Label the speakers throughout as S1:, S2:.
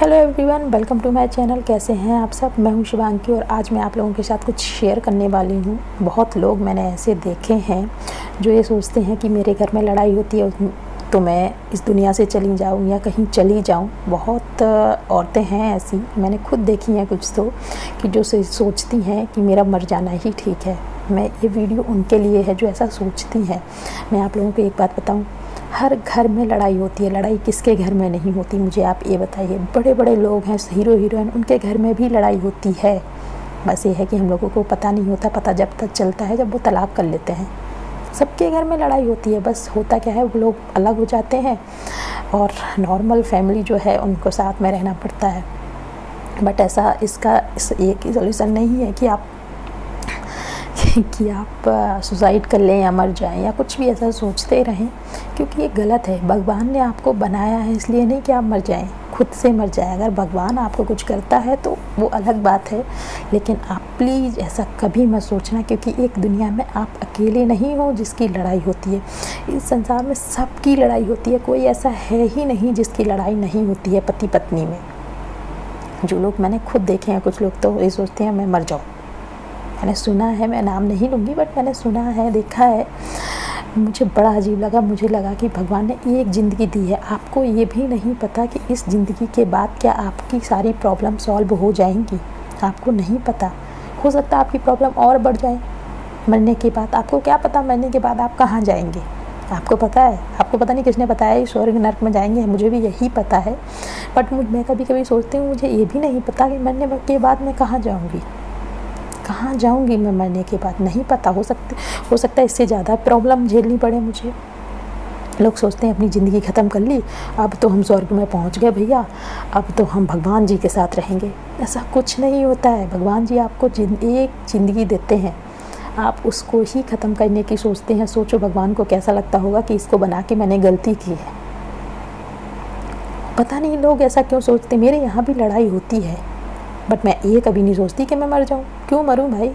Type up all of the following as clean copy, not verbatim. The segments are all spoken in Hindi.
S1: Hello everyone, welcome to my channel. कैसे हैं आप सब? मैं हूं शिवांकी और आज मैं आप लोगों के साथ कुछ शेयर करने वाली हूं। बहुत लोग मैंने ऐसे देखे हैं जो ये सोचते हैं कि मेरे घर में लड़ाई होती है तो मैं इस दुनिया से चली जाऊं या कहीं चली जाऊं। बहुत औरतें हैं ऐसी, मैंने खुद देखी हैं कुछ तो, कि जो सोचती हैं कि मेरा मर जाना ही ठीक है। मैं ये वीडियो उनके लिए है जो ऐसा सोचती हैं। मैं आप लोगों को एक बात बताऊँ, हर घर में लड़ाई होती है। लड़ाई किसके घर में नहीं होती, मुझे आप ये बताइए। बड़े बड़े लोग हैं, हीरो हीरोइन, उनके घर में भी लड़ाई होती है। बस ये है कि हम लोगों को पता नहीं होता। पता जब तक चलता है जब वो तलाक कर लेते हैं। सबके घर में लड़ाई होती है। बस होता क्या है, वो लोग अलग हो जाते हैं और नॉर्मल फैमिली जो है उनको साथ में रहना पड़ता है। बट ऐसा इसका एक ही सॉल्यूशन नहीं है कि आप सुसाइड कर लें या मर जाएं या कुछ भी ऐसा सोचते रहें, क्योंकि ये गलत है। भगवान ने आपको बनाया है इसलिए नहीं कि आप मर जाएं, खुद से मर जाएं। अगर भगवान आपको कुछ करता है तो वो अलग बात है, लेकिन आप प्लीज़ ऐसा कभी मत सोचना, क्योंकि एक दुनिया में आप अकेले नहीं हो जिसकी लड़ाई होती है। इस संसार में सबकी लड़ाई होती है, कोई ऐसा है ही नहीं जिसकी लड़ाई नहीं होती है पति पत्नी में। जो लोग मैंने खुद देखे हैं, कुछ लोग तो ये सोचते हैं मैं मर जाऊँ। मैंने सुना है, मैं नाम नहीं लूँगी, बट मैंने सुना है, देखा है। मुझे बड़ा अजीब लगा। मुझे लगा कि भगवान ने एक ज़िंदगी दी है, आपको ये भी नहीं पता कि इस ज़िंदगी के बाद क्या आपकी सारी प्रॉब्लम सॉल्व हो जाएंगी। आपको नहीं पता, हो सकता है आपकी प्रॉब्लम और बढ़ जाए मरने के बाद। आपको क्या पता मरने के बाद आप कहाँ जाएंगे? आपको पता है? आपको पता नहीं किसने बताया स्वर्ग नर्क में जाएंगे, मुझे भी यही पता है। बट मैं कभी कभी सोचती हूँ, मुझे ये भी नहीं पता कि मरने के बाद मैं कहाँ जाऊँगी। कहाँ जाऊँगी मैं मरने के बाद, नहीं पता। हो सकता है इससे ज़्यादा प्रॉब्लम झेलनी पड़े मुझे। लोग सोचते हैं अपनी ज़िंदगी ख़त्म कर ली, अब तो हम स्वर्ग में पहुँच गए भैया, अब तो हम भगवान जी के साथ रहेंगे। ऐसा कुछ नहीं होता है। भगवान जी आपको एक ज़िंदगी देते हैं, आप उसको ही ख़त्म करने की सोचते हैं। सोचो भगवान को कैसा लगता होगा कि इसको बना के मैंने गलती की है। पता नहीं लोग ऐसा क्यों सोचते। मेरे यहाँ भी लड़ाई होती है, बट मैं ये कभी नहीं सोचती कि मैं मर जाऊँ। क्यों मरूँ भाई?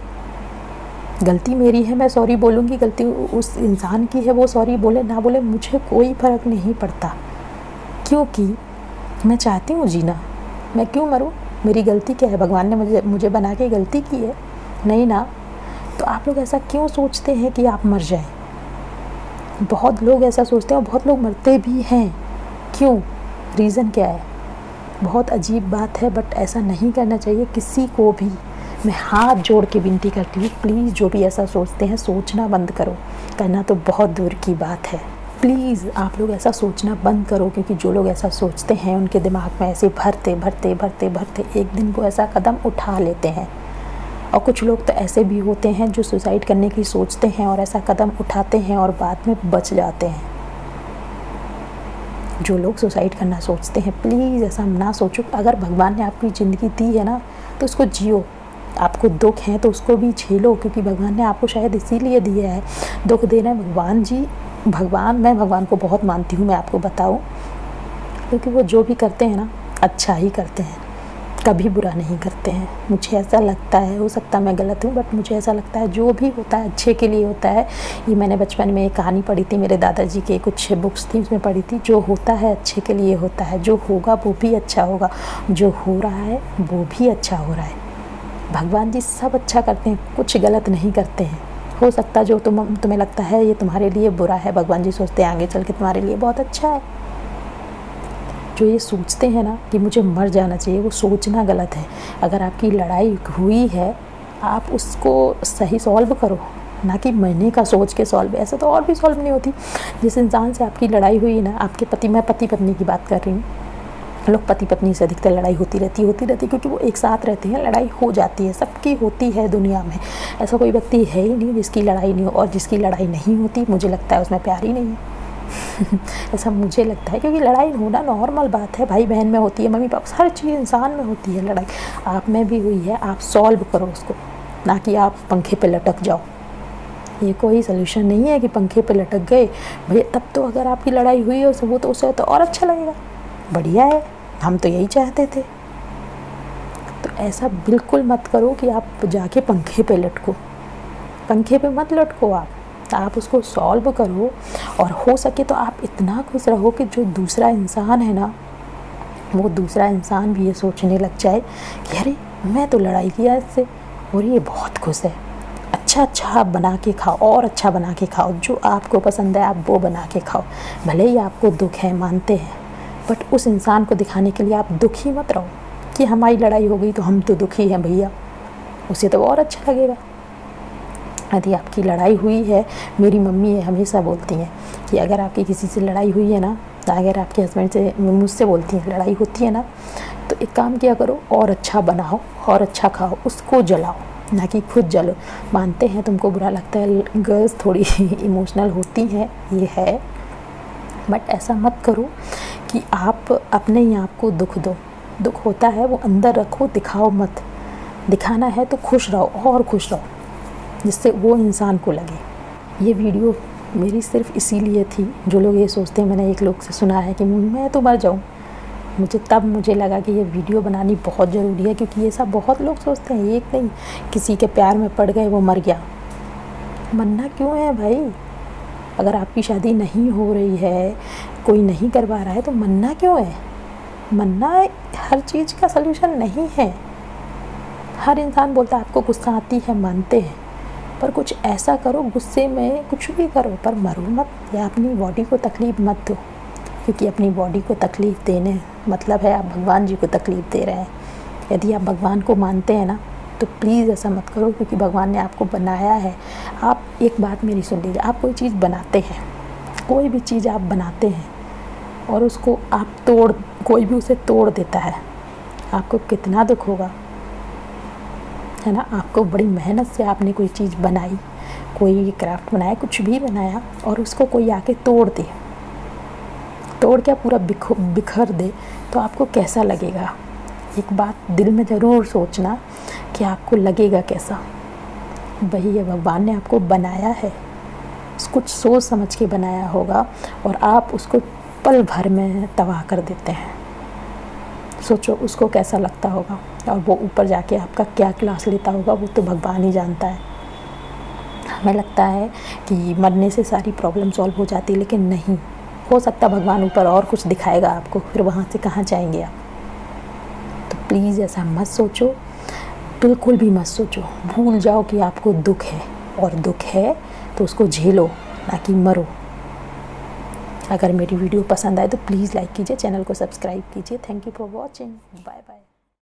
S1: गलती मेरी है, मैं सॉरी बोलूँगी। गलती उस इंसान की है, वो सॉरी बोले ना बोले मुझे कोई फ़र्क नहीं पड़ता, क्योंकि मैं चाहती हूँ जीना। मैं क्यों मरूँ? मेरी गलती क्या है? भगवान ने मुझे बना के गलती की है? नहीं ना। तो आप लोग ऐसा क्यों सोचते हैं कि आप मर जाएं? बहुत लोग ऐसा सोचते हैं और बहुत लोग मरते भी हैं। क्यों? रीज़न क्या है? बहुत अजीब बात है, बट ऐसा नहीं करना चाहिए किसी को भी। मैं हाथ जोड़ के विनती करती हूँ, प्लीज़ जो भी ऐसा सोचते हैं सोचना बंद करो। करना तो बहुत दूर की बात है। प्लीज़ आप लोग ऐसा सोचना बंद करो, क्योंकि जो लोग ऐसा सोचते हैं उनके दिमाग में ऐसे भरते भरते भरते भरते एक दिन वो ऐसा कदम उठा लेते हैं। और कुछ लोग तो ऐसे भी होते हैं जो सुसाइड करने की सोचते हैं और ऐसा कदम उठाते हैं और बाद में बच जाते हैं। जो लोग सुसाइड करना सोचते हैं, प्लीज़ ऐसा ना सोचो। अगर भगवान ने आपकी ज़िंदगी दी है ना, तो उसको जियो। आपको दुख है तो उसको भी झेलो, क्योंकि भगवान ने आपको शायद इसीलिए दिया है। दुख देना है भगवान जी। मैं भगवान को बहुत मानती हूँ, मैं आपको बताऊँ, क्योंकि वो जो भी करते हैं ना अच्छा ही करते हैं, कभी बुरा नहीं करते हैं। मुझे ऐसा लगता है, हो सकता है मैं गलत हूँ, बट मुझे ऐसा लगता है जो भी होता है अच्छे के लिए होता है। ये मैंने बचपन में एक कहानी पढ़ी थी, मेरे दादाजी की कुछ बुक्स थी, उसमें पढ़ी थी, जो होता है अच्छे के लिए होता है, जो होगा वो भी अच्छा होगा, जो हो रहा है वो भी अच्छा हो रहा है। भगवान जी सब अच्छा करते हैं, कुछ गलत नहीं करते हैं। हो सकता है जो तुम्हें लगता है ये तुम्हारे लिए बुरा है, भगवान जी सोचते हैं आगे चल के तुम्हारे लिए बहुत अच्छा है। जो ये सोचते हैं ना कि मुझे मर जाना चाहिए, वो सोचना गलत है। अगर आपकी लड़ाई हुई है, आप उसको सही सॉल्व करो, ना कि मरने का सोच के सॉल्व। ऐसे तो और भी सॉल्व नहीं होती। जिस इंसान से आपकी लड़ाई हुई ना, मैं पति पत्नी की बात कर रही हूँ। लोग पति पत्नी से अधिकतर लड़ाई होती रहती क्योंकि वो एक साथ रहते हैं। लड़ाई हो जाती है, सबकी होती है दुनिया में। ऐसा कोई व्यक्ति है ही नहीं जिसकी लड़ाई नहीं हो, और जिसकी लड़ाई नहीं होती मुझे लगता है उसमें प्यार ही नहीं है। ऐसा मुझे लगता है, क्योंकि लड़ाई होना नॉर्मल बात है। भाई बहन में होती है, मम्मी पापा, हर चीज़ इंसान में होती है लड़ाई। आप में भी हुई है, आप सॉल्व करो उसको, ना कि आप पंखे पे लटक जाओ। ये कोई सलूशन नहीं है कि पंखे पे लटक गए भैया। तब तो अगर आपकी लड़ाई हुई है वो तो उससे तो और अच्छा लगेगा, बढ़िया है, हम तो यही चाहते थे। तो ऐसा बिल्कुल मत करो कि आप जाके पंखे पे लटको। पंखे पे मत लटको, आप उसको सॉल्व करो। और हो सके तो आप इतना खुश रहो कि जो दूसरा इंसान है ना, वो दूसरा इंसान भी ये सोचने लग जाए कि अरे मैं तो लड़ाई किया इससे और ये बहुत खुश है। अच्छा अच्छा आप बना के खाओ और अच्छा बना के खाओ, जो आपको पसंद है आप वो बना के खाओ। भले ही आपको दुख है, मानते हैं, बट उस इंसान को दिखाने के लिए आप दुखी मत रहो कि हमारी लड़ाई हो गई तो हम तो दुखी हैं भैया, उसे तो और अच्छा लगेगा। यदि आपकी लड़ाई हुई है, मेरी मम्मी हमेशा बोलती हैं कि अगर आपकी किसी से लड़ाई हुई है ना, अगर आपके हस्बैंड से, मुझसे बोलती हैं लड़ाई होती है ना, तो एक काम किया करो, और अच्छा बनाओ और अच्छा खाओ, उसको जलाओ ना कि खुद जलो। मानते हैं तुमको बुरा लगता है, गर्ल्स थोड़ी इमोशनल होती हैं, ये है, बट ऐसा मत करो कि आप अपने ही आप को दुख दो। दुख होता है वो अंदर रखो, दिखाओ मत। दिखाना है तो खुश रहो और खुश रहो, जिससे वो इंसान को लगे। ये वीडियो मेरी सिर्फ इसीलिए थी, जो लोग ये सोचते हैं, मैंने एक लोग से सुना है कि मैं तो मर जाऊँ, मुझे लगा कि ये वीडियो बनानी बहुत ज़रूरी है, क्योंकि ये सब बहुत लोग सोचते हैं, एक नहीं, किसी के प्यार में पड़ गए वो मर गया। मरना क्यों है भाई? अगर आपकी शादी नहीं हो रही है, कोई नहीं करवा रहा है, तो मरना क्यों है? मरना हर चीज़ का सलूशन नहीं है। हर इंसान बोलता है आपको गुस्सा आती है, मानते हैं, पर कुछ ऐसा करो, गुस्से में कुछ भी करो पर मरो मत, या अपनी बॉडी को तकलीफ़ मत दो, क्योंकि अपनी बॉडी को तकलीफ़ देने मतलब है आप भगवान जी को तकलीफ़ दे रहे हैं। यदि आप भगवान को मानते हैं ना, तो प्लीज़ ऐसा मत करो, क्योंकि भगवान ने आपको बनाया है। आप एक बात मेरी सुन लीजिए, आप कोई चीज़ बनाते हैं, कोई भी चीज़ आप बनाते हैं और उसको आप कोई भी उसे तोड़ देता है, आपको कितना दुख होगा, है ना। आपको बड़ी मेहनत से आपने कोई चीज़ बनाई, कोई क्राफ्ट बनाया, कुछ भी बनाया, और उसको कोई आके तोड़ दे, तोड़ के पूरा बिखर दे, तो आपको कैसा लगेगा? एक बात दिल में ज़रूर सोचना कि आपको लगेगा कैसा। वही है, भगवान ने आपको बनाया है, कुछ सोच समझ के बनाया होगा, और आप उसको पल भर में तबाह कर देते हैं। सोचो उसको कैसा लगता होगा, और वो ऊपर जाके आपका क्या क्लास लेता होगा, वो तो भगवान ही जानता है। हमें लगता है कि मरने से सारी प्रॉब्लम सॉल्व हो जाती, लेकिन नहीं हो सकता। भगवान ऊपर और कुछ दिखाएगा आपको, फिर वहाँ से कहाँ जाएंगे आप? तो प्लीज़ ऐसा मत सोचो, बिल्कुल भी मत सोचो। भूल जाओ कि आपको दुख है, और दुख है तो उसको झेलो, ना कि मरो। अगर मेरी वीडियो पसंद आए तो प्लीज़ लाइक कीजिए, चैनल को सब्सक्राइब कीजिए। Thank you for watching, bye bye.